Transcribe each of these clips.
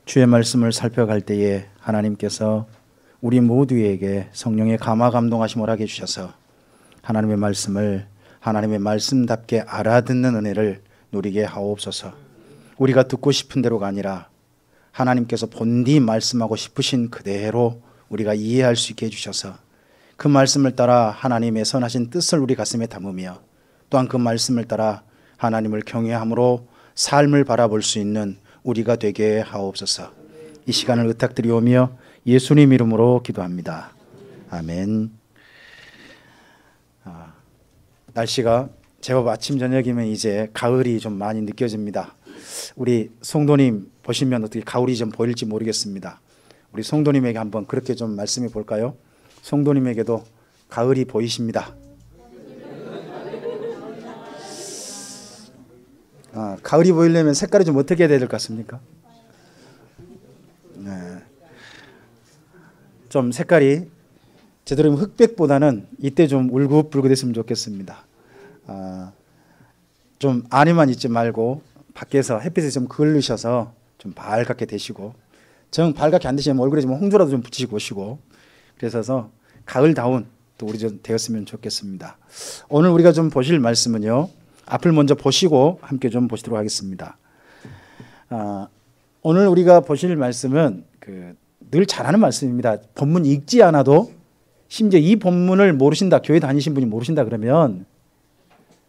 주의 말씀을 살펴갈 때에 하나님께서 우리 모두에게 성령의 감화 감동하심을 하게 해주셔서 하나님의 말씀을 하나님의 말씀답게 알아듣는 은혜를 누리게 하옵소서. 우리가 듣고 싶은 대로가 아니라 하나님께서 본디 말씀하고 싶으신 그대로 우리가 이해할 수 있게 해주셔서 그 말씀을 따라 하나님의 선하신 뜻을 우리 가슴에 담으며 또한 그 말씀을 따라 하나님을 경외함으로 삶을 바라볼 수 있는 우리가 되게 하옵소서. 이 시간을 의탁드리오며 예수님 이름으로 기도합니다. 아멘. 날씨가 제법 아침 저녁이면 이제 가을이 좀 많이 느껴집니다. 우리 성도님 보시면 어떻게 가을이 좀 보일지 모르겠습니다. 우리 성도님에게 한번 그렇게 좀 말씀해 볼까요? 성도님에게도 가을이 보이십니다. 가을이 보이려면 색깔이 좀 어떻게 해야 될 것 같습니까? 네. 좀 색깔이 제대로 흑백보다는 이때 좀 울긋불긋했으면 좋겠습니다. 좀 안에만 있지 말고 밖에서 햇빛에 좀 걸리셔서 좀 밝게 되시고, 정 밝게 안 되시면 얼굴에 좀 홍조라도 좀 붙이고 오시고, 그래서 가을다운 또 우리 좀 되었으면 좋겠습니다. 오늘 우리가 좀 보실 말씀은요, 앞을 먼저 보시고 함께 좀 보시도록 하겠습니다. 오늘 우리가 보실 말씀은 늘 잘하는 말씀입니다. 본문 읽지 않아도 심지어 이 본문을 모르신다, 교회 다니신 분이 모르신다 그러면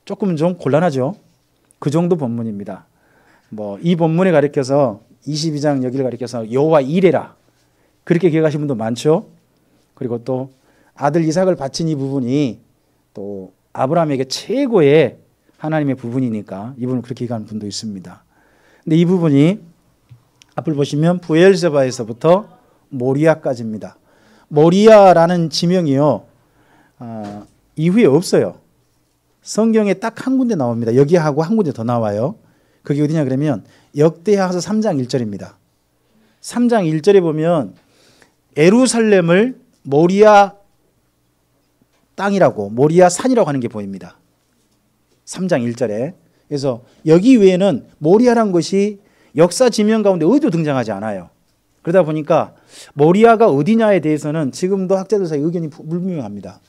조금 좀 곤란하죠. 그 정도 본문입니다. 이 본문에 가리켜서 22장 여기를 가리켜서 여호와 이레라 그렇게 기억하시는 분도 많죠. 그리고 또 아들 이삭을 바친 이 부분이 또 아브라함에게 최고의 하나님의 부분이니까 이 부분을 그렇게 기억하는 분도 있습니다. 근데 이 부분이 앞을 보시면 부엘세바에서부터 모리아까지입니다. 모리아라는 지명이요, 이후에 없어요. 성경에 딱 한 군데 나옵니다. 여기하고 한 군데 더 나와요. 그게 어디냐 그러면 역대하서 3장 1절입니다. 3장 1절에 보면 예루살렘을 모리아 땅이라고, 모리아 산이라고 하는 게 보입니다. 3장 1절에. 그래서 여기 외에는 모리아란 것이 역사 지명 가운데 어디도 등장하지 않아요. 그러다 보니까 모리아가 어디냐에 대해서는 지금도 학자들 사이 의견이 불분명합니다.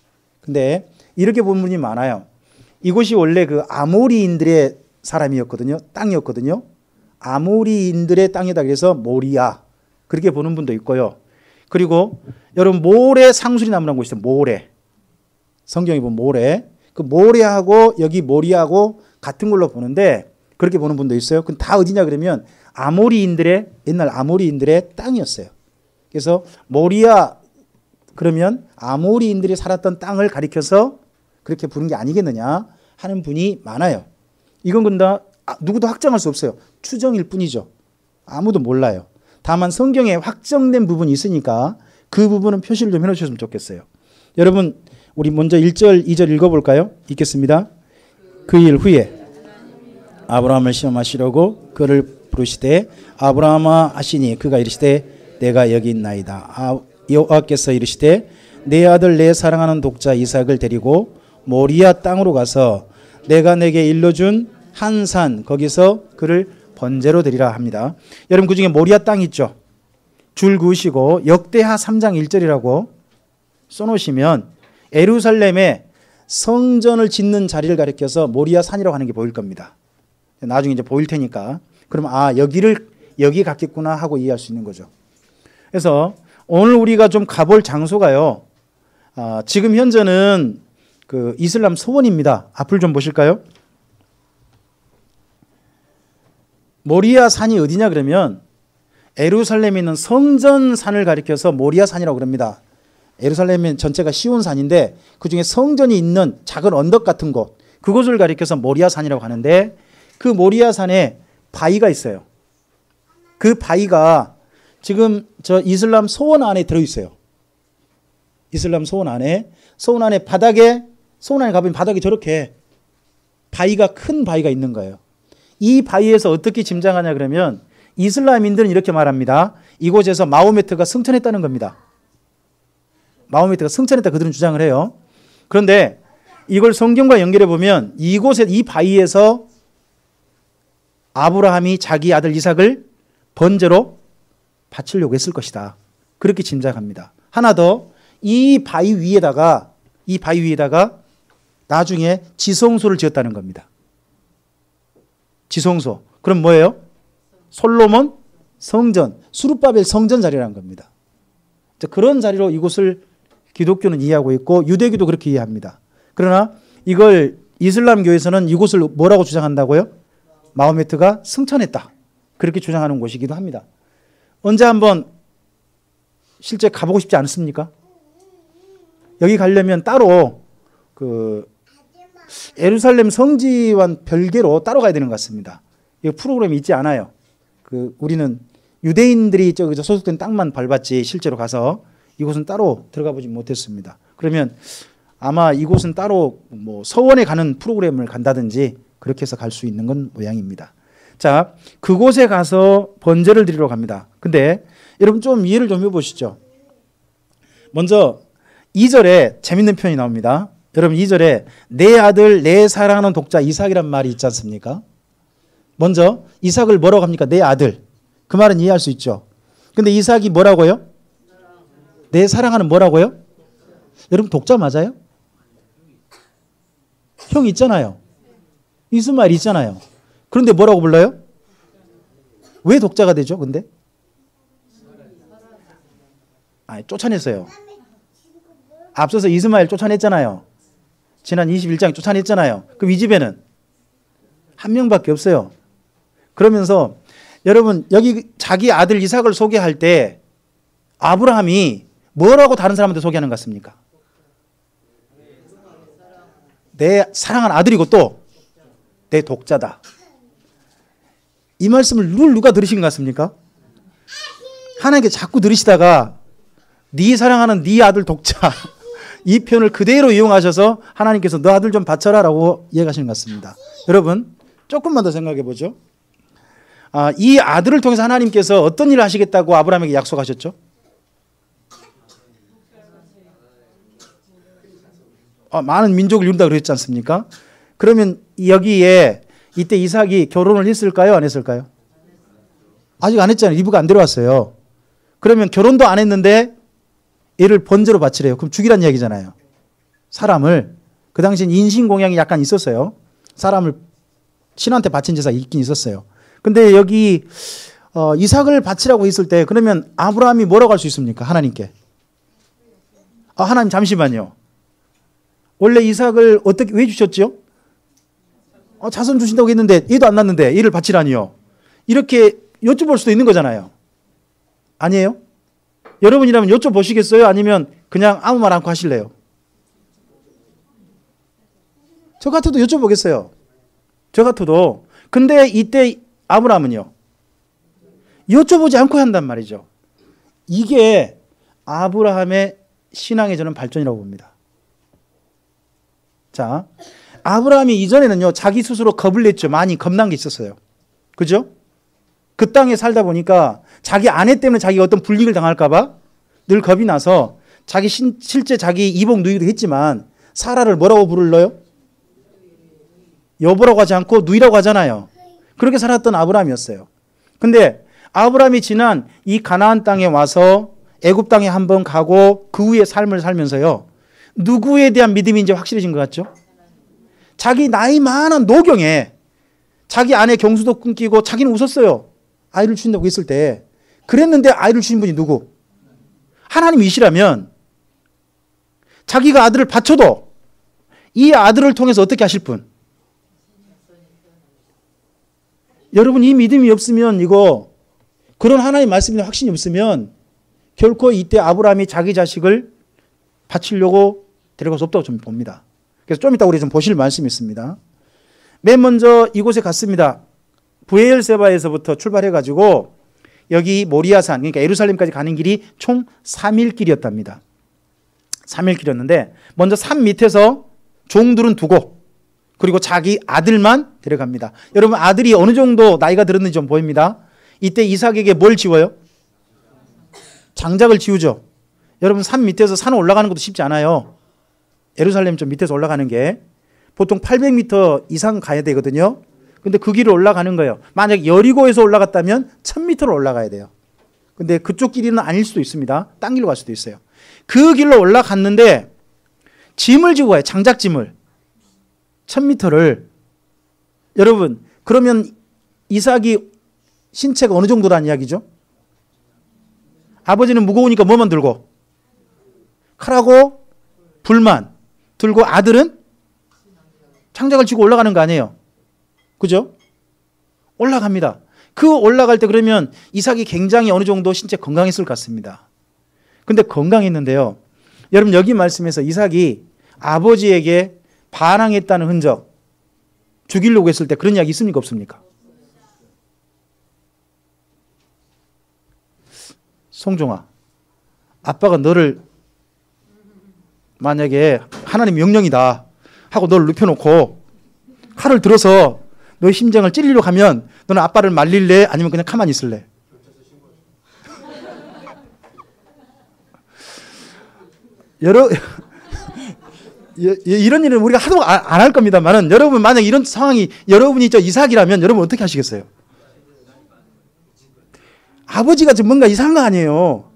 근데 이렇게 본 분이 많아요. 이곳이 원래 그 아모리인들의 사람이었거든요. 땅이었거든요. 아모리인들의 땅이다 그래서 모리아 그렇게 보는 분도 있고요. 그리고 여러분 모레 상수리 나무라는 곳이 있어요. 모레. 성경에 보면 모레. 그 모레하고 여기 모리아하고 같은 걸로 보는데 그렇게 보는 분도 있어요. 그건 다 어디냐 그러면 아모리인들의, 옛날 아모리인들의 땅이었어요. 그래서 모리아 그러면 아모리인들이 살았던 땅을 가리켜서 그렇게 부른 게 아니겠느냐 하는 분이 많아요. 이건 근데 누구도 확정할 수 없어요. 추정일 뿐이죠. 아무도 몰라요. 다만 성경에 확정된 부분이 있으니까 그 부분은 표시를 좀 해놓으셨으면 좋겠어요. 여러분 우리 먼저 1절 2절 읽어볼까요? 읽겠습니다. 그 일 후에 아브라함을 시험하시려고 그를 부르시되 아브라함아 하시니 그가 이르시되 내가 여기 있나이다. 여호와께서 이르시되 내 아들 내 사랑하는 독자 이삭을 데리고 모리아 땅으로 가서 내가 내게 일러준 한 산 거기서 그를 번제로 드리라 합니다. 여러분 그 중에 모리아 땅 있죠. 줄 그으시고 역대하 3장 1절이라고 써놓으시면 예루살렘에 성전을 짓는 자리를 가리켜서 모리아 산이라고 하는 게 보일 겁니다. 나중에 이제 보일 테니까 그럼 여기 갔겠구나 하고 이해할 수 있는 거죠. 그래서 오늘 우리가 좀 가볼 장소가요, 지금 현재는 그 이슬람 소원입니다. 앞을 좀 보실까요? 모리아 산이 어디냐 그러면 예루살렘에 있는 성전산을 가리켜서 모리아 산이라고 그럽니다. 예루살렘 전체가 시온산인데 그중에 성전이 있는 작은 언덕 같은 곳, 그곳을 가리켜서 모리아 산이라고 하는데 그 모리아 산에 바위가 있어요. 그 바위가 지금 저 이슬람 소원 안에 들어있어요. 이슬람 소원 안에 바닥에, 소원 안에 가보면 바닥에 저렇게 바위가, 큰 바위가 있는 거예요. 이 바위에서 어떻게 짐작하냐 그러면 이슬람인들은 이렇게 말합니다. 이곳에서 마호메트가 승천했다는 겁니다. 마호메트가 승천했다 그들은 주장을 해요. 그런데 이걸 성경과 연결해 보면 이곳에, 이 바위에서 아브라함이 자기 아들 이삭을 번제로 바치려고 했을 것이다. 그렇게 짐작합니다. 하나 더, 이 바위 위에다가 나중에 지성소를 지었다는 겁니다. 지성소. 그럼 뭐예요? 솔로몬 성전, 수룹바벨 성전 자리라는 겁니다. 그런 자리로 이곳을 기독교는 이해하고 있고 유대교도 그렇게 이해합니다. 그러나 이걸 이슬람교에서는 이곳을 뭐라고 주장한다고요? 마호메트가 승천했다. 그렇게 주장하는 곳이기도 합니다. 언제 한번 실제 가보고 싶지 않습니까? 여기 가려면 따로 예루살렘 성지와 별개로 따로 가야 되는 것 같습니다. 이 프로그램이 있지 않아요. 우리는 유대인들이 소속된 땅만 밟았지 실제로 가서 이곳은 따로 들어가 보지 못했습니다. 그러면 아마 이곳은 따로 서원에 가는 프로그램을 간다든지 그렇게 해서 갈 수 있는 건 모양입니다. 자, 그곳에 가서 번제를 드리러 갑니다. 근데 여러분 좀 이해를 좀 해보시죠. 먼저 2절에 재밌는 표현이 나옵니다. 여러분 2절에 내 아들 내 사랑하는 독자 이삭이란 말이 있지 않습니까? 먼저 이삭을 뭐라고 합니까? 내 아들. 그 말은 이해할 수 있죠. 근데 이삭이 뭐라고요? 내 사랑하는 뭐라고요? 여러분 독자 맞아요? 형 있잖아요. 이스마엘 있잖아요. 그런데 뭐라고 불러요? 왜 독자가 되죠? 근데? 쫓아냈어요. 앞서서 이스마엘 쫓아냈잖아요. 지난 21장에 쫓아냈잖아요. 그럼 이 집에는 한 명밖에 없어요. 그러면서 여러분 여기 자기 아들 이삭을 소개할 때 아브라함이 뭐라고 다른 사람한테 소개하는 것 같습니까? 내 사랑하는 아들이고 또 내 독자다. 이 말씀을 누가 들으신 것 같습니까? 하나님께 자꾸 들으시다가 네 사랑하는 네 아들 독자 이 표현을 그대로 이용하셔서 하나님께서 너 아들 좀 바쳐라 라고 이해하시는 것 같습니다. 여러분 조금만 더 생각해 보죠. 이 아들을 통해서 하나님께서 어떤 일을 하시겠다고 아브라함에게 약속하셨죠? 많은 민족을 이룬다 그랬지 않습니까? 그러면 여기에 이때 이삭이 결혼을 했을까요? 안 했을까요? 아직 안 했잖아요. 리브가 안 데려왔어요. 그러면 결혼도 안 했는데 얘를 번제로 바치래요. 그럼 죽이란 이야기잖아요. 사람을. 그 당시엔 인신공양이 약간 있었어요. 사람을 신한테 바친 제사가 있긴 있었어요. 근데 여기 이삭을 바치라고 했을 때 그러면 아브라함이 뭐라고 할 수 있습니까? 하나님께. 하나님 잠시만요. 원래 이삭을 왜 주셨죠? 자손 주신다고 했는데 얘도 안 낳는데 얘를 바치라니요. 이렇게 여쭤볼 수도 있는 거잖아요. 아니에요? 여러분이라면 여쭤보시겠어요? 아니면 그냥 아무 말 않고 하실래요? 저 같아도 여쭤보겠어요. 저 같아도. 근데 이때 아브라함은요. 여쭤보지 않고 한단 말이죠. 이게 아브라함의 신앙의 저는 발전이라고 봅니다. 자, 아브라함이 이전에는요, 자기 스스로 겁을 냈죠. 많이 겁난 게 있었어요. 그죠? 그 땅에 살다 보니까 자기 아내 때문에 자기가 어떤 불이익을 당할까봐 늘 겁이 나서 실제 자기 이복 누이도 했지만 사라를 뭐라고 불러요? 여보라고 하지 않고 누이라고 하잖아요. 그렇게 살았던 아브라함이었어요. 근데 아브라함이 지난 이 가나안 땅에 와서 애굽 땅에 한번 가고 그 후에 삶을 살면서요. 누구에 대한 믿음이 이제 확실해진 것 같죠? 자기 나이 많은 노경에 자기 아내 경수도 끊기고 자기는 웃었어요. 아이를 주신다고 했을 때. 그랬는데 아이를 주신 분이 누구? 하나님이시라면 자기가 아들을 바쳐도 이 아들을 통해서 어떻게 하실 분? 여러분 이 믿음이 없으면 그런 하나님 말씀에 확신이 없으면 결코 이때 아브라함이 자기 자식을 바치려고 데려갈 수 없다고 좀 봅니다. 그래서 좀 이따 우리 좀 보실 말씀이 있습니다. 맨 먼저 이곳에 갔습니다. 부에엘세바에서부터 출발해가지고 여기 모리아산, 그러니까 예루살렘까지 가는 길이 총 3일 길이었답니다. 3일 길이었는데 먼저 산 밑에서 종들은 두고 그리고 자기 아들만 데려갑니다. 여러분 아들이 어느 정도 나이가 들었는지 좀 보입니다. 이때 이삭에게 뭘 지워요? 장작을 지우죠. 여러분 산 밑에서 산 올라가는 것도 쉽지 않아요. 예루살렘 좀 밑에서 올라가는 게 보통 800m 이상 가야 되거든요. 근데 그 길을 올라가는 거예요. 만약 여리고에서 올라갔다면 1000m를 올라가야 돼요. 근데 그쪽 길이는 아닐 수도 있습니다. 딴 길로 갈 수도 있어요. 그 길로 올라갔는데 짐을 지고 가요. 장작짐을. 1000m를. 여러분, 그러면 이삭이 신체가 어느 정도라는 이야기죠? 아버지는 무거우니까 뭐만 들고? 칼하고 불만 들고 아들은 장작을 지고 올라가는 거 아니에요? 그죠? 올라갑니다. 그 올라갈 때 그러면 이삭이 굉장히 어느 정도 신체 건강했을 것 같습니다. 근데 건강했는데요. 여러분 여기 말씀에서 이삭이 아버지에게 반항했다는 흔적, 죽이려고 했을 때 그런 이야기 있습니까? 없습니까? 송종아, 아빠가 너를 만약에 하나님 명령이다 하고 너를 눕혀놓고 칼을 들어서 너의 심장을 찌르려고 하면 너는 아빠를 말릴래? 아니면 그냥 가만히 있을래? 이런 일은 우리가 하도 안 할 겁니다만은 여러분 만약 이런 상황이 여러분이 이삭이라면 여러분 어떻게 하시겠어요? 아버지가 좀 뭔가 이상한 거 아니에요?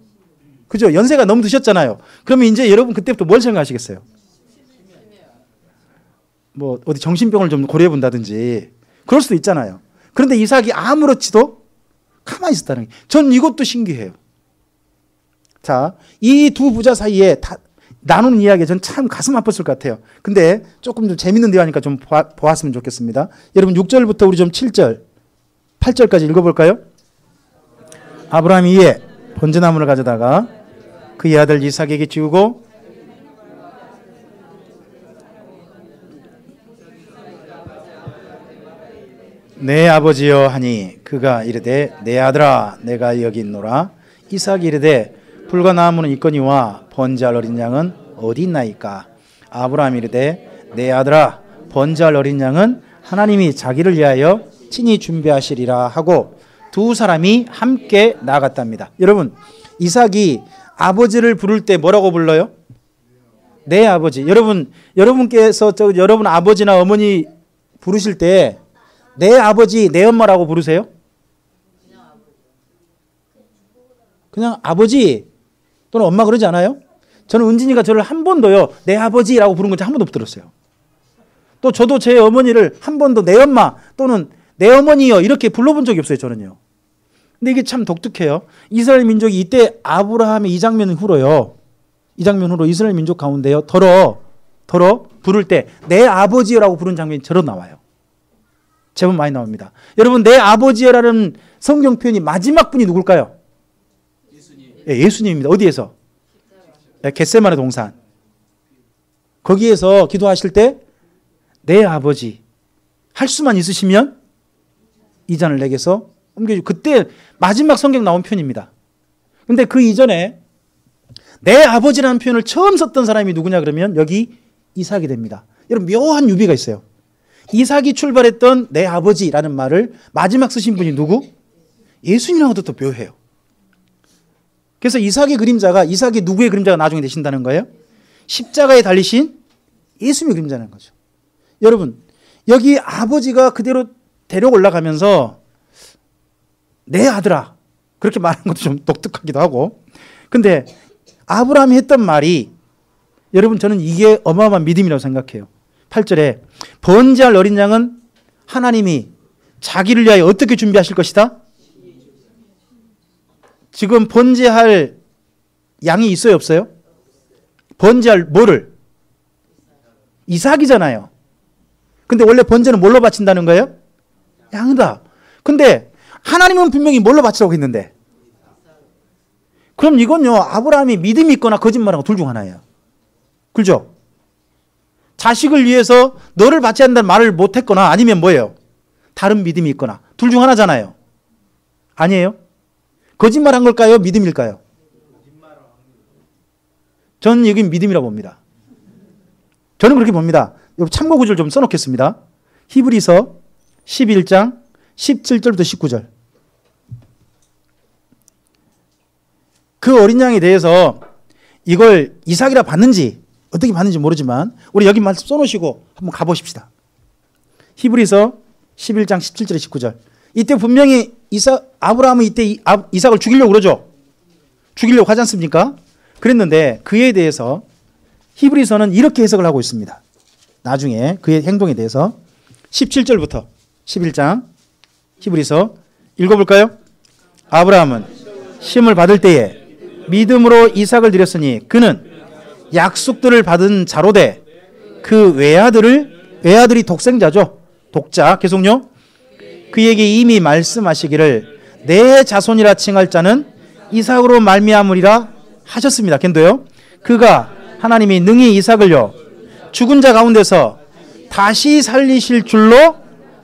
그죠? 연세가 너무 드셨잖아요. 그러면 이제 여러분 그때부터 뭘 생각하시겠어요? 뭐 어디 정신병을 좀 고려해 본다든지 그럴 수도 있잖아요. 그런데 이삭이 아무렇지도 가만히 있었다는 게 전 이것도 신기해요. 자, 이 두 부자 사이에 나누는 이야기 전 참 가슴 아팠을 것 같아요. 근데 조금 좀 재밌는 대화니까 좀 보았으면 좋겠습니다. 여러분 6절부터 우리 좀 7절, 8절까지 읽어볼까요? 아브라함이 이에 번제나무를 가져다가 그의 아들 이삭에게 지우고 내 아버지여 하니 그가 이르되 내 아들아 내가 여기 있노라. 이삭이 이르되 불과 나무는 있거니와 번제할 어린 양은 어디 있나이까. 아브라함이 이르되 내 아들아 번제할 어린 양은 하나님이 자기를 위하여 친히 준비하시리라 하고 두 사람이 함께 나아갔답니다. 여러분 이삭이 아버지를 부를 때 뭐라고 불러요? 내 아버지. 여러분께서 여러분 아버지나 어머니 부르실 때 내 아버지, 내 엄마라고 부르세요? 그냥 아버지 또는 엄마 그러지 않아요? 저는 은진이가 저를 한 번도요 내 아버지라고 부른 건 한 번도 못 들었어요. 또 저도 제 어머니를 한 번도 내 엄마 또는 내 어머니요 이렇게 불러본 적이 없어요. 저는요. 근데 이게 참 독특해요. 이스라엘 민족이 이때 아브라함의 이 장면 후로요. 이 장면 후로 이스라엘 민족 가운데요 더러 부를 때 내 아버지라고 부른 장면이 저러 나와요. 제법 많이 나옵니다. 여러분 내 아버지라는 성경 표현이 마지막 분이 누굴까요? 예수님입니다. 어디에서? 겟세마네 동산. 거기에서 기도하실 때 내 아버지 할 수만 있으시면 이 잔을 내게서 옮겨주. 그때 마지막 성경 나온 표현입니다. 근데 그 이전에 내 아버지라는 표현을 처음 썼던 사람이 누구냐 그러면 여기 이삭이 됩니다. 여러분 묘한 유비가 있어요. 이삭이 출발했던 내 아버지라는 말을 마지막 쓰신 분이 누구? 예수님이랑도 또 묘해요. 그래서 이삭이 누구의 그림자가 나중에 되신다는 거예요? 십자가에 달리신 예수님의 그림자라는 거죠. 여러분 여기 아버지가 그대로 데려 올라가면서 내 아들아 그렇게 말하는 것도 좀 독특하기도 하고 근데 아브라함이 했던 말이 여러분 저는 이게 어마어마한 믿음이라고 생각해요. 8절에 번제할 어린 양은 하나님이 자기를 위하여 어떻게 준비하실 것이다? 지금 번제할 양이 있어요 없어요? 번제할 뭐를? 이삭이잖아요. 근데 원래 번제는 뭘로 바친다는 거예요? 양이다. 근데 하나님은 분명히 뭘로 바치라고 했는데 그럼 이건요 아브라함이 믿음이 있거나 거짓말하고 둘 중 하나예요. 그렇죠? 자식을 위해서 너를 바쳐야 한다는 말을 못했거나 아니면 뭐예요? 다른 믿음이 있거나 둘 중 하나잖아요. 아니에요? 거짓말한 걸까요? 믿음일까요? 저는 여기 믿음이라고 봅니다. 저는 그렇게 봅니다. 참고 구절 좀 써놓겠습니다. 히브리서 11장 17절부터 19절. 그 어린 양에 대해서 이걸 이삭이라 봤는지 어떻게 봤는지 모르지만 우리 여기 말씀 써놓으시고 한번 가보십시다. 히브리서 11장 17절에 19절. 이때 분명히 아브라함은 이때 이삭을 죽이려고 그러죠. 죽이려고 하지 않습니까? 그랬는데 그에 대해서 히브리서는 이렇게 해석을 하고 있습니다. 나중에 그의 행동에 대해서 17절부터 11장 히브리서 읽어볼까요? 아브라함은 시험을 받을 때에 믿음으로 이삭을 드렸으니 그는 약속들을 받은 자로되 그 외아들이 독생자죠. 독자. 계속요. 그에게 이미 말씀하시기를 내 자손이라 칭할 자는 이삭으로 말미암으리라 하셨습니다. 겐도요. 그가 하나님이 능히 이삭을요 죽은 자 가운데서 다시 살리실 줄로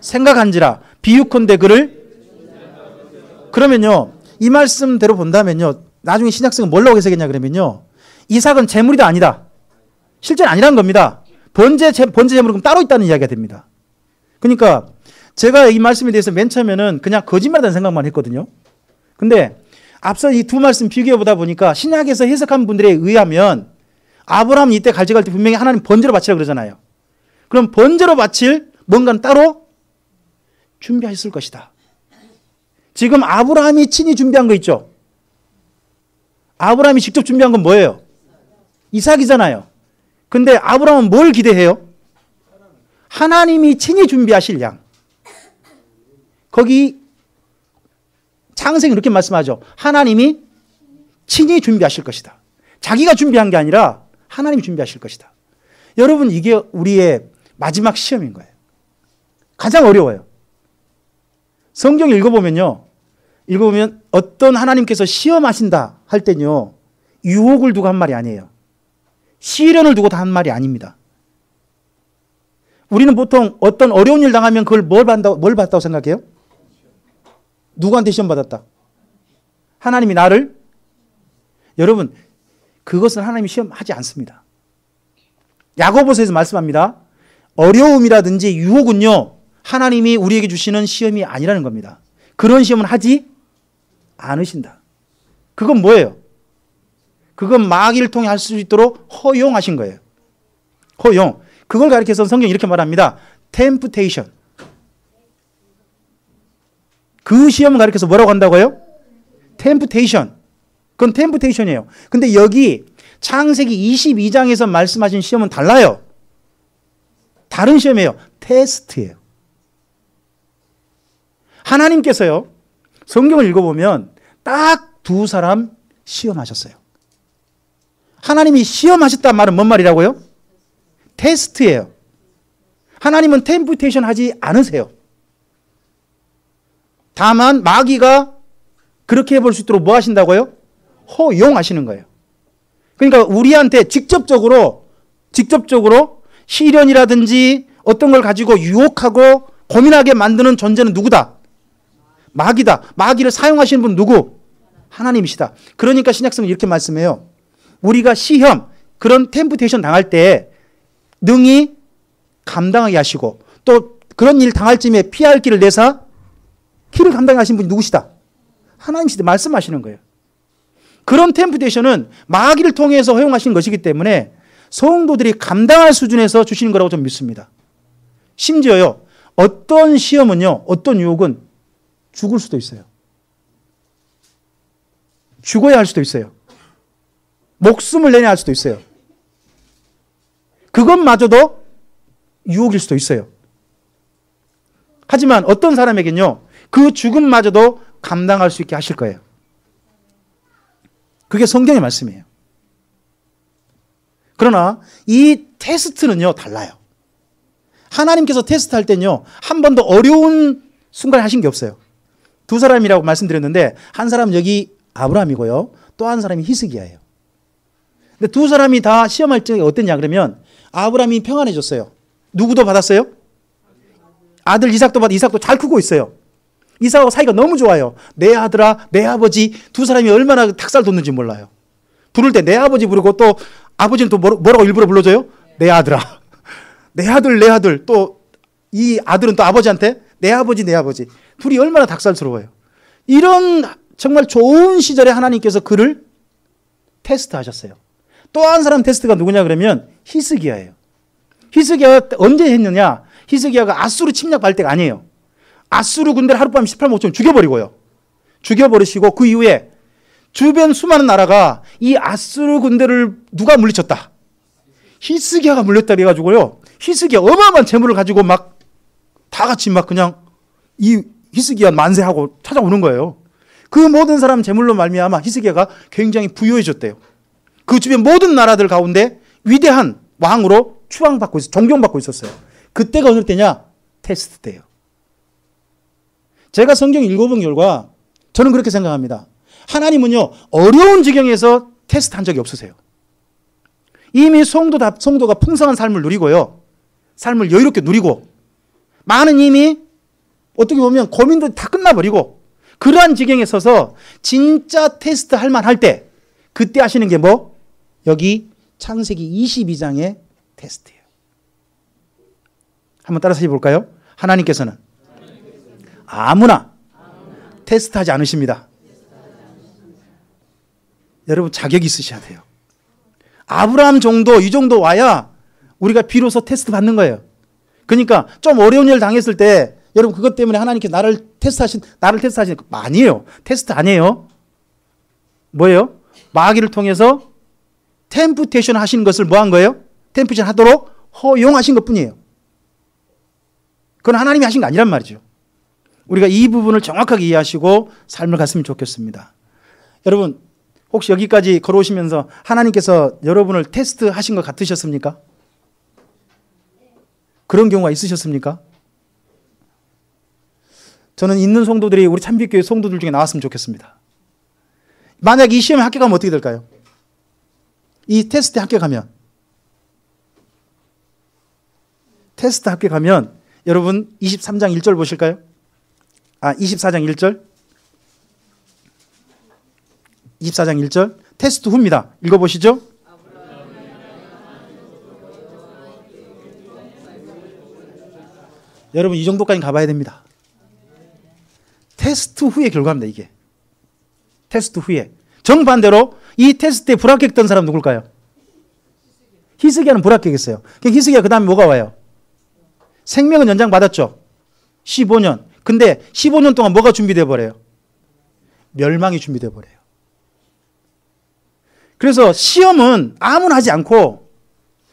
생각한지라 비유컨대 그를. 그러면요 이 말씀대로 본다면요 나중에 신약성은 뭐라고 해석했냐 그러면요 이삭은 재물이다 아니다. 실제는 아니라는 겁니다. 번제 재물은 그럼 따로 있다는 이야기가 됩니다. 그러니까 제가 이 말씀에 대해서 맨 처음에는 그냥 거짓말이라는 생각만 했거든요. 근데 앞서 이 두 말씀 비교해 보다 보니까 신약에서 해석한 분들에 의하면 아브라함이 이때 갈증할 때 분명히 하나님 번제로 바치라고 그러잖아요. 그럼 번제로 바칠 뭔가는 따로 준비하셨을 것이다. 지금 아브라함이 친히 준비한 거 있죠. 아브라함이 직접 준비한 건 뭐예요? 이삭이잖아요. 근데 아브라함은 뭘 기대해요? 하나님이 친히 준비하실 양. 거기 창세기 이렇게 말씀하죠. 하나님이 친히 준비하실 것이다. 자기가 준비한 게 아니라 하나님이 준비하실 것이다. 여러분 이게 우리의 마지막 시험인 거예요. 가장 어려워요. 성경 읽어보면 어떤 하나님께서 시험하신다 할 때는요 유혹을 두고 한 말이 아니에요. 시련을 두고 한 말이 아닙니다. 우리는 보통 어떤 어려운 일 당하면 그걸 뭘 받았다고 생각해요? 누구한테 시험 받았다? 하나님이 나를? 여러분 그것은 하나님이 시험하지 않습니다. 야고보서에서 말씀합니다. 어려움이라든지 유혹은요 하나님이 우리에게 주시는 시험이 아니라는 겁니다. 그런 시험은 하지 않으신다. 그건 뭐예요? 그건 마귀를 통해 할 수 있도록 허용하신 거예요. 허용. 그걸 가리켜서 성경이 이렇게 말합니다. temptation. 그 시험을 가리켜서 뭐라고 한다고요? temptation. 그건 temptation이에요. 근데 여기 창세기 22장에서 말씀하신 시험은 달라요. 다른 시험이에요. 테스트예요. 하나님께서요 성경을 읽어보면 딱 두 사람 시험하셨어요. 하나님이 시험하셨단 말은 뭔 말이라고요? 테스트예요. 하나님은 템프테이션 하지 않으세요. 다만 마귀가 그렇게 해볼 수 있도록 뭐 하신다고요? 허용하시는 거예요. 그러니까 우리한테 직접적으로 시련이라든지 어떤 걸 가지고 유혹하고 고민하게 만드는 존재는 누구다? 마귀다. 마귀를 사용하시는 분 누구? 하나님이시다. 그러니까 신약성은 이렇게 말씀해요. 우리가 시험, 그런 템프테이션 당할 때 능히 감당하게 하시고 또 그런 일 당할 쯤에 피할 길을 내사 길을 감당하게 하신 분이 누구시다? 하나님이시다. 말씀하시는 거예요. 그런 템프테이션은 마귀를 통해서 허용하신 것이기 때문에 성도들이 감당할 수준에서 주시는 거라고 좀 믿습니다. 심지어요, 어떤 시험은요, 어떤 유혹은 죽을 수도 있어요. 죽어야 할 수도 있어요. 목숨을 내야 할 수도 있어요. 그것마저도 유혹일 수도 있어요. 하지만 어떤 사람에겐요, 그 죽음마저도 감당할 수 있게 하실 거예요. 그게 성경의 말씀이에요. 그러나 이 테스트는요, 달라요. 하나님께서 테스트할 때는요, 한 번도 어려운 순간에 하신 게 없어요. 두 사람이라고 말씀드렸는데, 한 사람은 여기 아브라함이고요, 또 한 사람이 히스기야예요. 근데 두 사람이 다 시험할 적이 어땠냐 그러면, 아브라함이 평안해졌어요. 누구도 받았어요? 아들 이삭도 받아. 이삭도 잘 크고 있어요. 이삭하고 사이가 너무 좋아요. 내 아들아, 내 아버지. 두 사람이 얼마나 닭살 돋는지 몰라요. 부를 때 내 아버지 부르고, 또 아버지는 또 뭐라고 일부러 불러줘요? 내 아들아. 내 아들, 내 아들. 또 이 아들은 또 아버지한테 내 아버지, 내 아버지. 둘이 얼마나 닭살스러워요. 이런 정말 좋은 시절에 하나님께서 그를 테스트하셨어요. 또 한 사람 테스트가 누구냐 그러면 히스기야예요. 히스기야가 언제 했느냐? 히스기야가 아수르 침략할 때가 아니에요. 아수르 군대를 하룻밤에 18만 5천 죽여버리고요. 죽여버리시고 그 이후에 주변 수많은 나라가 이 아수르 군대를 누가 물리쳤다? 히스기야가 물렸다 그래가지고요. 히스기야 어마어마한 재물을 가지고 막 다 같이 막 그냥 이 히스기야 만세하고 찾아오는 거예요. 그 모든 사람 재물로 말미암아 히스기야가 굉장히 부유해졌대요. 그 주변 모든 나라들 가운데 위대한 왕으로 추앙받고 존경받고 있었어요. 그때가 어느 때냐? 테스트 때예요. 제가 성경 읽어본 결과 저는 그렇게 생각합니다. 하나님은요 어려운 지경에서 테스트한 적이 없으세요. 이미 성도가 풍성한 삶을 누리고요. 삶을 여유롭게 누리고 많은 이미 어떻게 보면 고민도 다 끝나버리고 그러한 지경에 서서 진짜 테스트 할 만할 때 그때 하시는 게 뭐? 여기 창세기 22장의 테스트예요. 한번 따라서 해볼까요? 하나님께서는 아무나 테스트하지 않으십니다. 여러분 자격이 있으셔야 돼요. 아브라함 정도 이 정도 와야 우리가 비로소 테스트 받는 거예요. 그러니까 좀 어려운 일 당했을 때 여러분 그것 때문에 하나님께서 나를 테스트하신 거 아니에요. 테스트 아니에요. 뭐예요? 마귀를 통해서 템프테이션 하시는 것을 뭐 한 거예요? 템프테이션 하도록 허용하신 것뿐이에요. 그건 하나님이 하신 거 아니란 말이죠. 우리가 이 부분을 정확하게 이해하시고 삶을 갔으면 좋겠습니다. 여러분 혹시 여기까지 걸어오시면서 하나님께서 여러분을 테스트하신 것 같으셨습니까? 그런 경우가 있으셨습니까? 저는 있는 성도들이 우리 참빛교회 성도들 중에 나왔으면 좋겠습니다. 만약 이 시험에 합격하면 어떻게 될까요? 이 테스트에 합격하면 여러분 23장 1절 보실까요? 24장 1절 24장 1절 테스트 후입니다. 읽어보시죠. 여러분 이 정도까지 가봐야 됩니다. 테스트 후의 결과입니다. 이게 테스트 후에 정반대로 이 테스트에 불합격했던 사람 누굴까요? 히스기야는 불합격했어요. 히스기야 그 다음에 뭐가 와요? 생명은 연장받았죠. 15년. 근데 15년 동안 뭐가 준비되어 버려요? 멸망이 준비되어 버려요. 그래서 시험은 아무나 하지 않고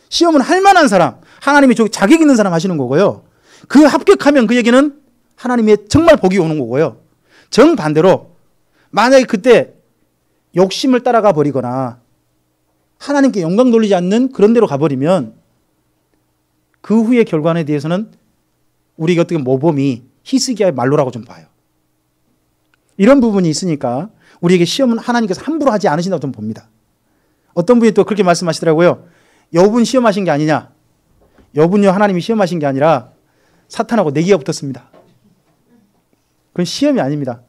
시험은 할 만한 사람, 하나님이 자격 있는 사람 하시는 거고요. 그 합격하면 그 얘기는 하나님의 정말 복이 오는 거고요. 정반대로 만약에 그때 욕심을 따라가 버리거나 하나님께 영광 돌리지 않는 그런 데로 가버리면 그 후의 결과에 대해서는 우리가 어떻게 모범이 히스기야의 말로라고 좀 봐요. 이런 부분이 있으니까 우리에게 시험은 하나님께서 함부로 하지 않으신다고 좀 봅니다. 어떤 분이 또 그렇게 말씀하시더라고요. 욥은 시험하신 게 아니냐. 욥은요 하나님이 시험하신 게 아니라 사탄하고 내기가 붙었습니다. 그건 시험이 아닙니다.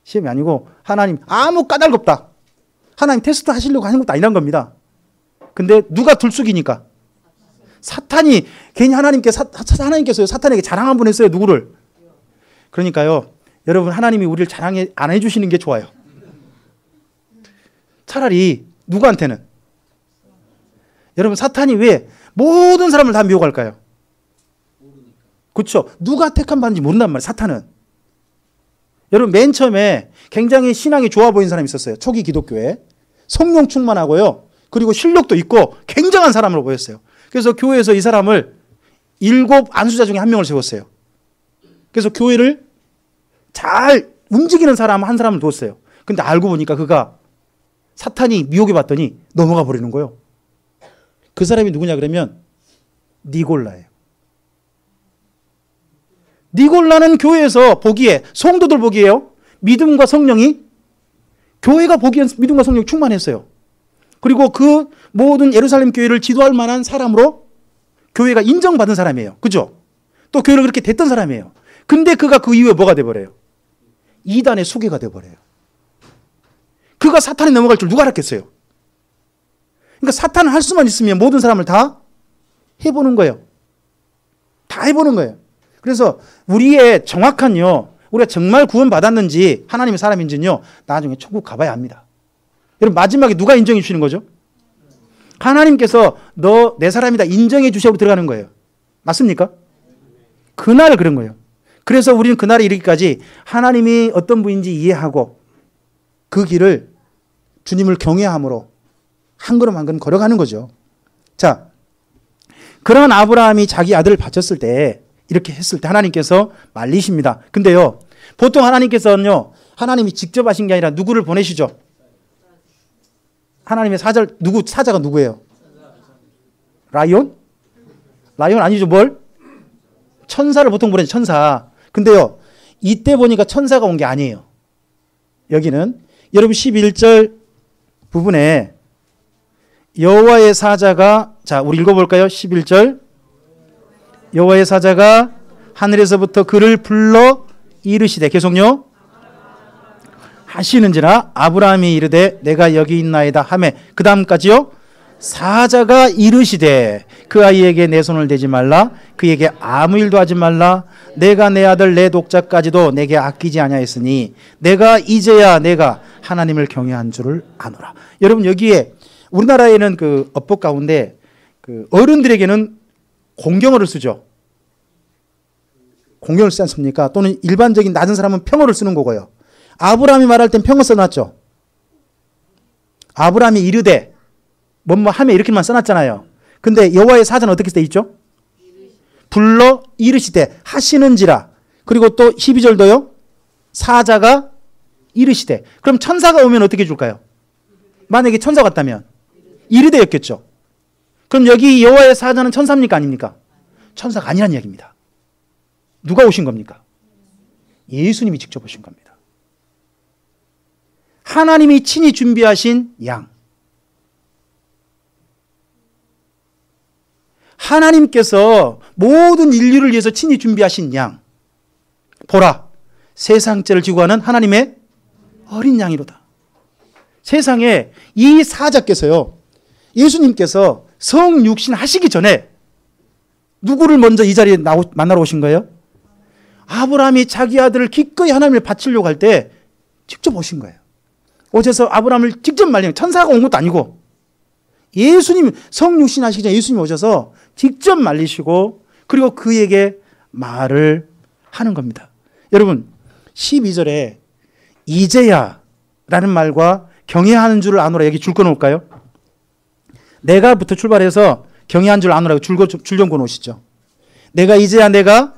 시험이 아니고 하나님 아무 까닭 없다. 하나님 테스트 하시려고 하는 것도 아니란 겁니다. 근데 누가 들쑥이니까 사탄이 괜히 하나님께서 사탄에게 자랑 한번 했어요. 누구를? 그러니까요 여러분 하나님이 우리를 자랑 안 해주시는 게 좋아요. 차라리 누구한테는? 여러분 사탄이 왜 모든 사람을 다 미혹할까요? 그렇죠. 누가 택함 받는지 모른단 말이에요. 사탄은. 여러분 맨 처음에 굉장히 신앙이 좋아 보이는 사람이 있었어요. 초기 기독교에. 성령 충만하고요. 그리고 실력도 있고 굉장한 사람으로 보였어요. 그래서 교회에서 이 사람을 7 안수자 중에 한 명을 세웠어요. 그래서 교회를 잘 움직이는 사람 한 사람을 두었어요. 근데 알고 보니까 그가 사탄이 미혹해 봤더니 넘어가 버리는 거예요. 그 사람이 누구냐 그러면 니골라예요. 니골라는 교회에서 보기에 성도들 보기에요. 믿음과 성령이 교회가 보기엔 믿음과 성령이 충만했어요. 그리고 그 모든 예루살렘 교회를 지도할 만한 사람으로 교회가 인정받은 사람이에요. 그죠? 또 교회를 그렇게 됐던 사람이에요. 근데 그가 그 이후에 뭐가 돼버려요? 이단의 수괴가 돼버려요. 그가 사탄에 넘어갈 줄 누가 알았겠어요? 그러니까 사탄을 할 수만 있으면 모든 사람을 다 해보는 거예요. 다 해보는 거예요. 그래서 우리의 정확한요, 우리가 정말 구원받았는지 하나님의 사람인지는요, 나중에 천국 가봐야 합니다. 여러분 마지막에 누가 인정해 주시는 거죠? 하나님께서 너 내 사람이다 인정해 주시고 들어가는 거예요. 맞습니까? 그날 그런 거예요. 그래서 우리는 그날에 이르기까지 하나님이 어떤 분인지 이해하고 그 길을 주님을 경외함으로 한 걸음 한 걸음 걸어가는 거죠. 자, 그런 아브라함이 자기 아들을 바쳤을 때 이렇게 했을 때 하나님께서 말리십니다. 근데요, 보통 하나님께서는요, 하나님이 직접 하신 게 아니라 누구를 보내시죠? 하나님의 사자가 누구예요? 라이온? 라이온 아니죠. 뭘? 천사를 보통 보내죠. 천사. 근데요, 이때 보니까 천사가 온 게 아니에요. 여기는 여러분 11절 부분에 여호와의 사자가, 자, 우리 읽어볼까요? 11절. 여호와의 사자가 하늘에서부터 그를 불러 이르시되, 계속요. 하시는지라 아브라함이 이르되 내가 여기 있나이다 하매, 그 다음까지요. 사자가 이르시되 그 아이에게 내 손을 대지 말라, 그에게 아무 일도 하지 말라, 내가 내 아들 내 독자까지도 내게 아끼지 아니하였으니 내가 이제야 내가 하나님을 경외한 줄을 아노라. 여러분, 여기에 우리나라에는 그 어법 가운데 그 어른들에게는 공경어를 쓰죠. 공경어를 쓰지 않습니까? 또는 일반적인 낮은 사람은 평어를 쓰는 거고요. 아브라함이 말할 땐 평어 써놨죠. 아브라함이 이르되 뭐뭐 하며 이렇게만 써놨잖아요. 근데 여호와의 사자는 어떻게 돼 있죠? 불러 이르시되 하시는지라. 그리고 또 12절도요. 사자가 이르시되. 그럼 천사가 오면 어떻게 줄까요? 만약에 천사 같다면 이르되였겠죠. 그럼 여기 여호와의 사자는 천사입니까? 아닙니까? 천사가 아니란 이야기입니다. 누가 오신 겁니까? 예수님이 직접 오신 겁니다. 하나님이 친히 준비하신 양. 하나님께서 모든 인류를 위해서 친히 준비하신 양. 보라, 세상 죄를 지고 가는 하나님의 어린 양이로다. 세상에 이 사자께서요, 예수님께서 성육신 하시기 전에 누구를 먼저 이 자리에 만나러 오신 거예요? 아브라함이 자기 아들을 기꺼이 하나님을 바치려고 할 때 직접 오신 거예요. 오셔서 아브라함을 직접 말리는, 천사가 온 것도 아니고 예수님, 성육신 하시기 전에 예수님이 오셔서 직접 말리시고 그리고 그에게 말을 하는 겁니다. 여러분, 12절에 이제야 라는 말과 경외하는 줄을 아노라, 여기 줄 꺼놓을까요? 내가부터 출발해서 경외한 줄 아노라고 줄 좀 꺼놓으시죠. 내가 이제야 내가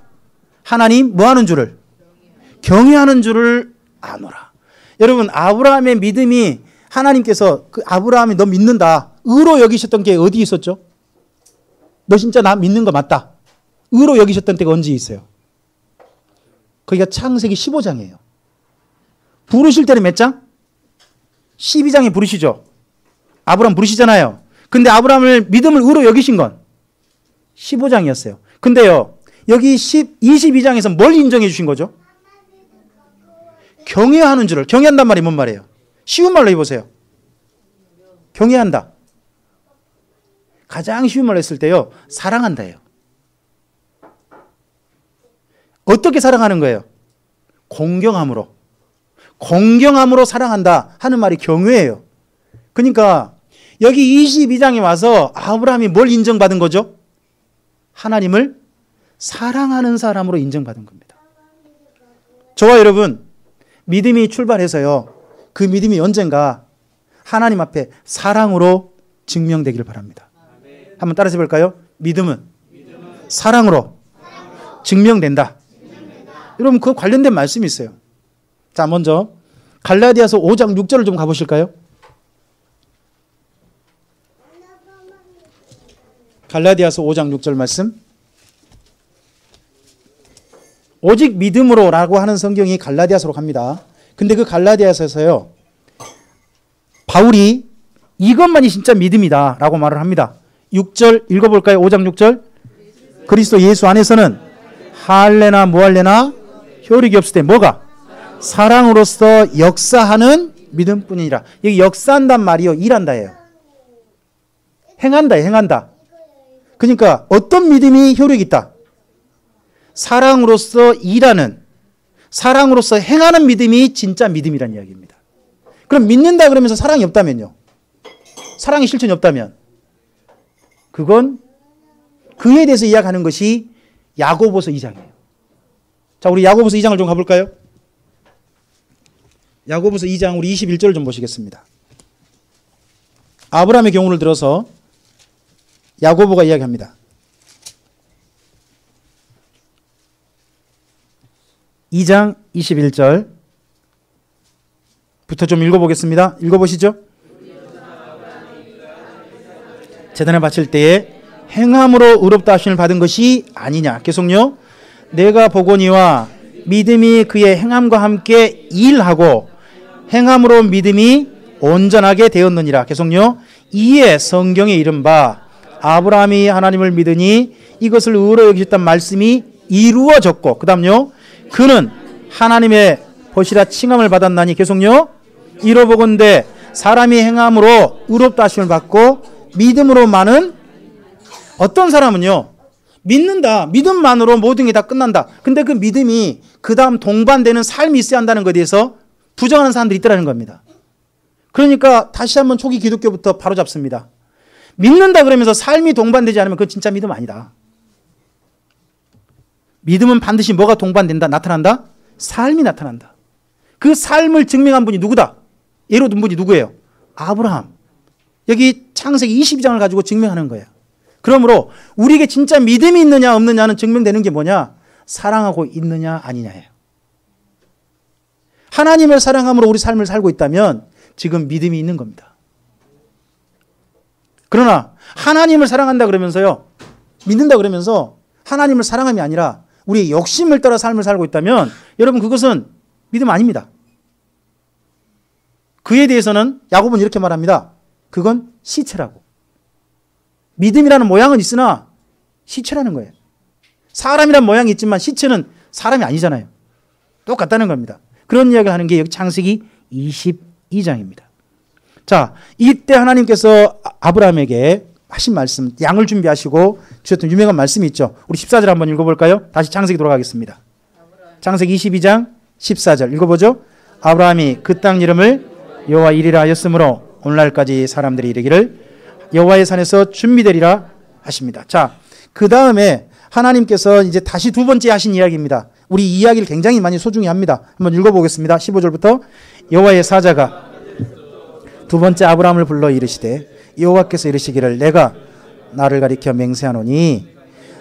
하나님 뭐 하는 줄을? 경외하는 줄을 아노라. 여러분, 아브라함의 믿음이 하나님께서 그 아브라함이 너 믿는다, 의로 여기셨던 게 어디 있었죠? 너 진짜 나 믿는 거 맞다, 의로 여기셨던 때가 언제 있어요? 거기가 창세기 15장이에요. 부르실 때는 몇 장? 12장에 부르시죠. 아브라함 부르시잖아요. 근데 아브라함을 믿음을 의로 여기신 건 15장이었어요. 근데요, 여기 22장에서 뭘 인정해 주신 거죠? 경외하는 줄을. 경외한단 말이 뭔 말이에요? 쉬운 말로 해보세요. 경외한다. 가장 쉬운 말로 했을 때요, 사랑한다예요. 어떻게 사랑하는 거예요? 공경함으로. 공경함으로 사랑한다 하는 말이 경외예요. 그러니까 여기 22장에 와서 아브라함이 뭘 인정받은 거죠? 하나님을 사랑하는 사람으로 인정받은 겁니다. 저와 여러분, 믿음이 출발해서요, 그 믿음이 언젠가 하나님 앞에 사랑으로 증명되기를 바랍니다. 한번 따라서 볼까요? 믿음은 사랑으로 증명된다. 여러분, 그 관련된 말씀이 있어요. 자, 먼저 갈라디아서 5장 6절을 좀 가보실까요? 갈라디아서 5장 6절 말씀. 오직 믿음으로라고 하는 성경이 갈라디아서로 갑니다. 근데 그 갈라디아서에서요, 바울이 이것만이 진짜 믿음이다 라고 말을 합니다. 6절 읽어볼까요? 5장 6절. 그리스도 예수 안에서는 할래나 무할래나 효력이 없을 때 뭐가? 사랑으로서 역사하는 믿음뿐이니라. 여기 역사한단 말이요, 일한다예요. 행한다. 그러니까 어떤 믿음이 효력이 있다? 사랑으로서 일하는, 사랑으로서 행하는 믿음이 진짜 믿음이라는 이야기입니다. 그럼 믿는다 그러면서 사랑이 없다면요? 사랑의 실천이 없다면 그건 그에 대해서 이야기하는 것이 야고보서 2장이에요. 자, 우리 야고보서 2장을 좀 가볼까요? 야고보서 2장 우리 21절을 좀 보시겠습니다. 아브라함의 경우를 들어서 야고보가 이야기합니다. 2장 21절부터 좀 읽어보겠습니다. 읽어보시죠. 제단을 바칠 때에 행함으로 의롭다 하심을 받은 것이 아니냐. 계속요. 내가 보거니와 믿음이 그의 행함과 함께 일하고 행함으로 믿음이 온전하게 되었느니라. 계속요. 이에 성경에 이른바 아브라함이 하나님을 믿으니 이것을 의로 여기셨다는 말씀이 이루어졌고, 그 다음요. 그는 하나님의 벗이라 칭함을 받았나니. 계속요. 이로보건대 사람이 행함으로 의롭다 하심을 받고 믿음으로만은, 어떤 사람은요, 믿는다, 믿음만으로 모든 게 다 끝난다. 근데 그 믿음이 그 다음 동반되는 삶이 있어야 한다는 것에 대해서 부정하는 사람들이 있더라는 겁니다. 그러니까 다시 한번 초기 기독교부터 바로 잡습니다. 믿는다 그러면서 삶이 동반되지 않으면 그건 진짜 믿음 아니다. 믿음은 반드시 뭐가 동반된다, 나타난다? 삶이 나타난다. 그 삶을 증명한 분이 누구다? 예로 든 분이 누구예요? 아브라함. 여기 창세기 22장을 가지고 증명하는 거예요. 그러므로 우리에게 진짜 믿음이 있느냐 없느냐는 증명되는 게 뭐냐? 사랑하고 있느냐 아니냐예요. 하나님을 사랑함으로 우리 삶을 살고 있다면 지금 믿음이 있는 겁니다. 그러나 하나님을 사랑한다 그러면서요, 믿는다 그러면서 하나님을 사랑함이 아니라 우리의 욕심을 따라 삶을 살고 있다면 여러분 그것은 믿음 아닙니다. 그에 대해서는 야고보는 이렇게 말합니다. 그건 시체라고. 믿음이라는 모양은 있으나 시체라는 거예요. 사람이란 모양이 있지만 시체는 사람이 아니잖아요. 똑같다는 겁니다. 그런 이야기를 하는 게 여기 창세기 22장입니다. 자, 이때 하나님께서 아브라함에게 하신 말씀, 양을 준비하시고 주셨던 유명한 말씀이 있죠. 우리 14절 한번 읽어볼까요? 다시 창세기 돌아가겠습니다. 창세기 22장 14절 읽어보죠. 아브라함이 그 땅 이름을 여호와 이리라 하였으므로 오늘날까지 사람들이 이르기를 여호와의 산에서 준비되리라 하십니다. 자, 그 다음에 하나님께서 이제 다시 두 번째 하신 이야기입니다. 우리 이야기를 굉장히 많이 소중히 합니다. 한번 읽어보겠습니다. 15절부터 여호와의 사자가 두 번째 아브라함을 불러 이르시되 여호와께서 이르시기를 내가 나를 가리켜 맹세하노니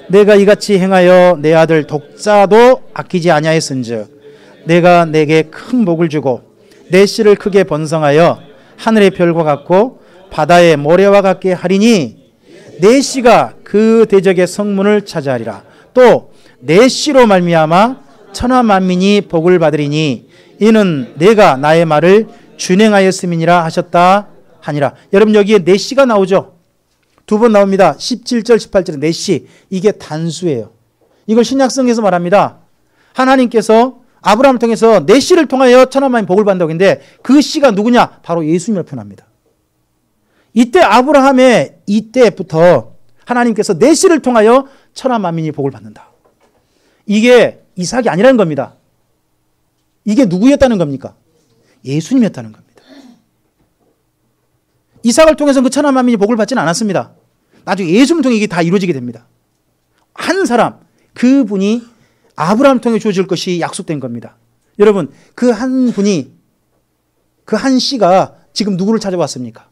내가 이같이 행하여 내 아들 독자도 아끼지 아니하였은즉 내가 내게 큰 복을 주고 내 씨를 크게 번성하여 하늘의 별과 같고 바다의 모래와 같게 하리니 내 씨가 그 대적의 성문을 차지하리라. 또 내 씨로 말미암아 천하 만민이 복을 받으리니 이는 내가 나의 말을 준행하였음이니라 하셨다 하니라. 여러분 여기에 내 씨가 나오죠. 두 번 나옵니다. 17절 18절에 내 씨, 이게 단수예요. 이걸 신약성에서 말합니다. 하나님께서 아브라함을 통해서 내 씨를 통하여 천하 만민 복을 받는다고 했는데 그 씨가 누구냐? 바로 예수님을 표현합니다. 이때 아브라함의 이때부터 하나님께서 내 씨를 통하여 천하 만민이 복을 받는다. 이게 이삭이 아니라는 겁니다. 이게 누구였다는 겁니까? 예수님이었다는 겁니다. 이삭을 통해서 그 천하 만민이 복을 받지는 않았습니다. 나중에 예수님을 통해 이게 다 이루어지게 됩니다. 한 사람, 그분이 아브라함을 통해 주어질 것이 약속된 겁니다. 여러분, 그 한 분이, 그 한 씨가 지금 누구를 찾아왔습니까?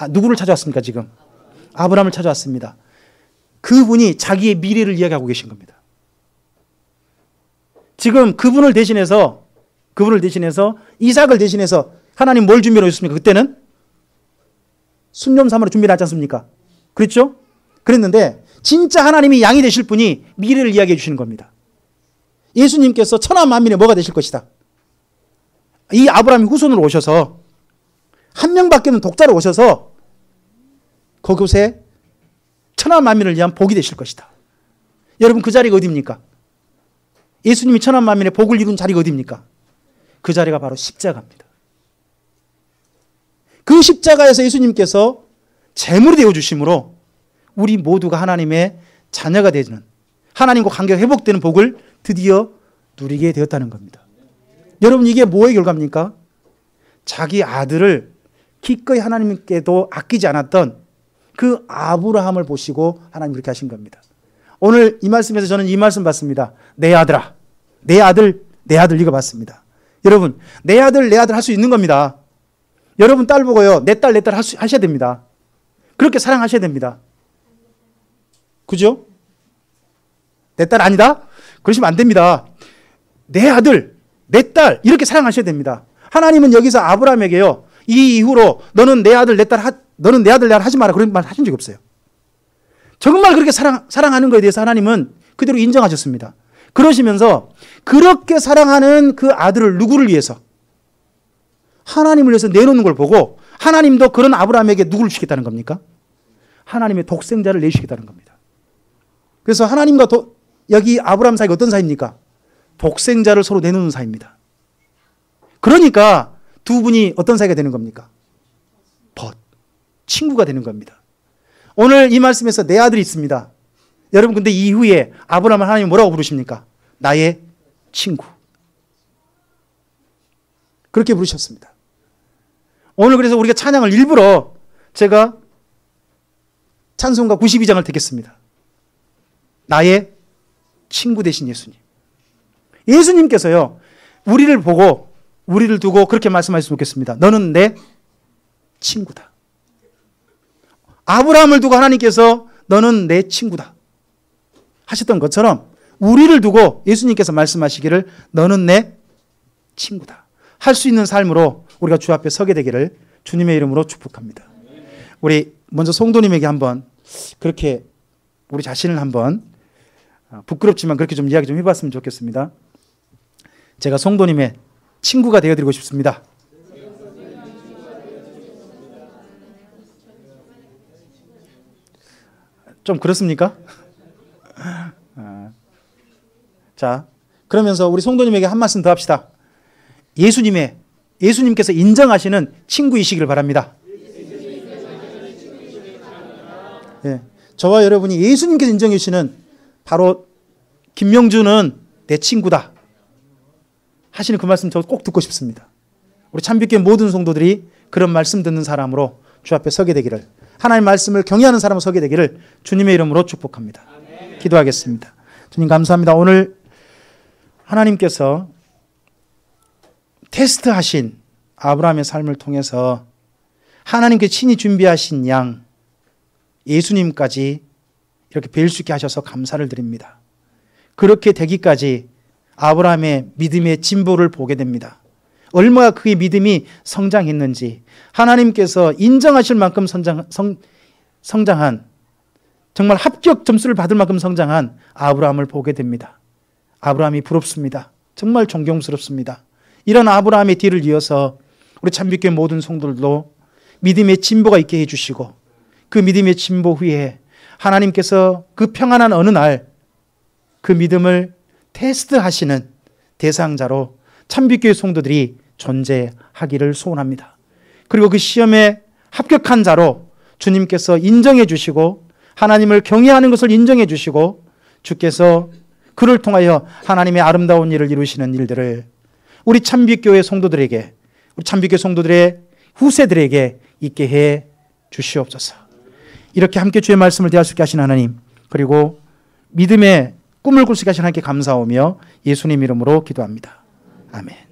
누구를 찾아왔습니까 지금? 아브라함을 찾아왔습니다. 그분이 자기의 미래를 이야기하고 계신 겁니다. 지금 그분을 대신해서 이삭을 대신해서 하나님 뭘 준비해 놓으셨습니까? 그때는 순념삼으로 준비를 하지 않습니까? 그렇죠? 그랬는데 진짜 하나님이 양이 되실 분이 미래를 이야기해 주시는 겁니다. 예수님께서 천하 만민의 뭐가 되실 것이다. 이 아브라함이 후손으로 오셔서 한 명밖에 없는 독자로 오셔서 그곳에 천하 만민을 위한 복이 되실 것이다. 여러분 그 자리가 어디입니까? 예수님이 천하 만민의 복을 이룬 자리가 어디입니까? 그 자리가 바로 십자가입니다. 그 십자가에서 예수님께서 제물이 되어주심으로 우리 모두가 하나님의 자녀가 되는, 하나님과 관계가 회복되는 복을 드디어 누리게 되었다는 겁니다. 여러분 이게 뭐의 결과입니까? 자기 아들을 기꺼이 하나님께도 아끼지 않았던 그 아브라함을 보시고 하나님 그렇게 하신 겁니다. 오늘 이 말씀에서 저는 이 말씀 받습니다. 내 아들아, 내 아들 읽어봤습니다. 여러분 내 아들 할 수 있는 겁니다. 여러분 딸 보고요. 내 딸 하셔야 됩니다. 그렇게 사랑하셔야 됩니다. 그죠? 내 딸 아니다? 그러시면 안 됩니다. 내 아들, 내 딸 이렇게 사랑하셔야 됩니다. 하나님은 여기서 아브라함에게요. 이 이후로 너는 내 아들, 내 딸 하지 마라 그런 말 하신 적이 없어요. 정말 그렇게 사랑하는 것에 대해서 하나님은 그대로 인정하셨습니다. 그러시면서 그렇게 사랑하는 그 아들을 누구를 위해서? 하나님을 위해서 내놓는 걸 보고 하나님도 그런 아브라함에게 누구를 주시겠다는 겁니까? 하나님의 독생자를 내주시겠다는 겁니다. 그래서 하나님과 여기 아브라함 사이가 어떤 사이입니까? 독생자를 서로 내놓는 사이입니다. 그러니까 두 분이 어떤 사이가 되는 겁니까? 친구가 되는 겁니다. 오늘 이 말씀에서 내 아들이 있습니다. 여러분 근데 이후에 아브라함을 하나님 뭐라고 부르십니까? 나의 친구. 그렇게 부르셨습니다. 오늘 그래서 우리가 찬양을 일부러 제가 찬송가 92장을 택했습니다. 나의 친구 되신 예수님. 예수님께서요. 우리를 보고 우리를 두고 그렇게 말씀하셨으면 좋겠습니다. 너는 내 친구다. 아브라함을 두고 하나님께서 너는 내 친구다 하셨던 것처럼 우리를 두고 예수님께서 말씀하시기를 너는 내 친구다 할 수 있는 삶으로 우리가 주 앞에 서게 되기를 주님의 이름으로 축복합니다. 우리 먼저 성도님에게 한번 그렇게 우리 자신을 한번 부끄럽지만 그렇게 좀 이야기 좀 해봤으면 좋겠습니다. 제가 성도님의 친구가 되어드리고 싶습니다. 좀 그렇습니까? 자, 그러면서 우리 성도님에게 한 말씀 더 합시다. 예수님께서 인정하시는 친구이시기를 바랍니다. 예, 저와 여러분이 예수님께서 인정해 주시는 바로 김명주는 내 친구다 하시는 그 말씀 저 꼭 듣고 싶습니다. 우리 참빛교회 모든 성도들이 그런 말씀 듣는 사람으로 주 앞에 서게 되기를, 하나님의 말씀을 경외하는 사람으로 서게 되기를 주님의 이름으로 축복합니다. 기도하겠습니다. 주님 감사합니다. 오늘 하나님께서 테스트하신 아브라함의 삶을 통해서 하나님께 친히 준비하신 양 예수님까지 이렇게 뵐 수 있게 하셔서 감사를 드립니다. 그렇게 되기까지 아브라함의 믿음의 진보를 보게 됩니다. 얼마나 그의 믿음이 성장했는지 하나님께서 인정하실 만큼 성장한 정말 합격 점수를 받을 만큼 성장한 아브라함을 보게 됩니다. 아브라함이 부럽습니다. 정말 존경스럽습니다. 이런 아브라함의 뒤를 이어서 우리 참빛교회 모든 성도들도 믿음의 진보가 있게 해주시고 그 믿음의 진보 후에 하나님께서 그 평안한 어느 날 그 믿음을 테스트하시는 대상자로 참빛교회 성도들이 존재하기를 소원합니다. 그리고 그 시험에 합격한 자로 주님께서 인정해 주시고 하나님을 경외하는 것을 인정해 주시고 주께서 그를 통하여 하나님의 아름다운 일을 이루시는 일들을 우리 참빛교회 성도들에게, 우리 참빛교회 성도들의 후세들에게 있게 해 주시옵소서. 이렇게 함께 주의 말씀을 대할 수 있게 하신 하나님, 그리고 믿음의 꿈을 꿀 수 있게 하신 하나님께 감사하며 예수님 이름으로 기도합니다. 아멘.